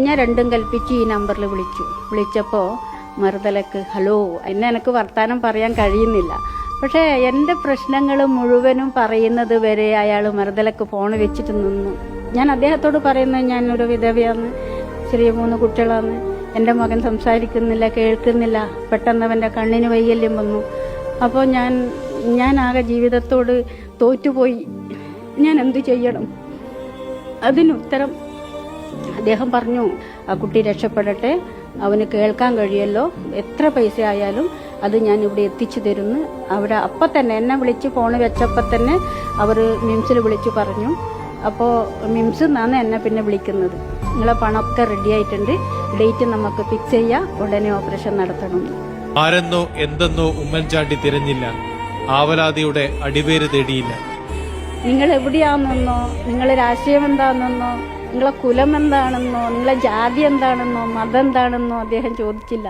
ഞാൻ രണ്ടും കൽപ്പിച്ച് ഈ നമ്പറിൽ വിളിച്ചപ്പോൾ മറുതലക്ക് ഹലോ എനിക്ക് വർത്താനം പറയാൻ കഴിയുന്നില്ല. പക്ഷേ എൻ്റെ പ്രശ്നങ്ങൾ മുഴുവനും പറയുന്നത് വരെ അയാൾ മറുതലക്ക് ഫോൺ വെച്ചിട്ട് നിന്നു. ഞാൻ അദ്ദേഹത്തോട് പറയുന്നത് ഞാനൊരു വിധവയാണ്, ചെറിയ 3 കുട്ടികളാണ്, എൻ്റെ മകൻ സംസാരിക്കുന്നില്ല, കേൾക്കുന്നില്ല, പെട്ടെന്ന് അവൻ്റെ കണ്ണിന് വൈകല്യം വന്നു. അപ്പോൾ ഞാൻ ആകെ ജീവിതത്തോട് തോറ്റുപോയി. ഞാൻ എന്തു ചെയ്യണം? അതിനുത്തരം അദ്ദേഹം പറഞ്ഞു, ആ കുട്ടി രക്ഷപ്പെടട്ടെ, അവന് കേൾക്കാൻ കഴിയല്ലോ, എത്ര പൈസ ആയാലും അത് ഞാൻ ഇവിടെ എത്തിച്ചു തരുന്നു. അവിടെ അപ്പം തന്നെ എന്നെ വിളിച്ച് ഫോൺ വെച്ചപ്പോൾ തന്നെ അവർ മിംസിൽ വിളിച്ചു പറഞ്ഞു. അപ്പോൾ മിംസ് എന്നാണ് എന്നെ പിന്നെ വിളിക്കുന്നത്. നിങ്ങളെ പണമൊക്കെ റെഡി ആയിട്ടുണ്ട്, ഡേറ്റ് നമുക്ക് ഫിക്സ് ചെയ്യാം, ഉടനെ ഓപ്പറേഷൻ നടത്തണം. ആരെന്നോ എന്തെന്നോ ഉമ്മൻചാണ്ടി തിരഞ്ഞില്ല, ആവലാതിയുടെ അടിവേര് തേടിയില്ല. നിങ്ങൾ എവിടെയാണെന്നോ, നിങ്ങളെ രാഷ്ട്രീയം എന്താണെന്നോ, നിങ്ങളെ കുലം എന്താണെന്നോ, നിങ്ങളെ ജാതി എന്താണെന്നോ, മതം എന്താണെന്നോ അദ്ദേഹം ചോദിച്ചില്ല.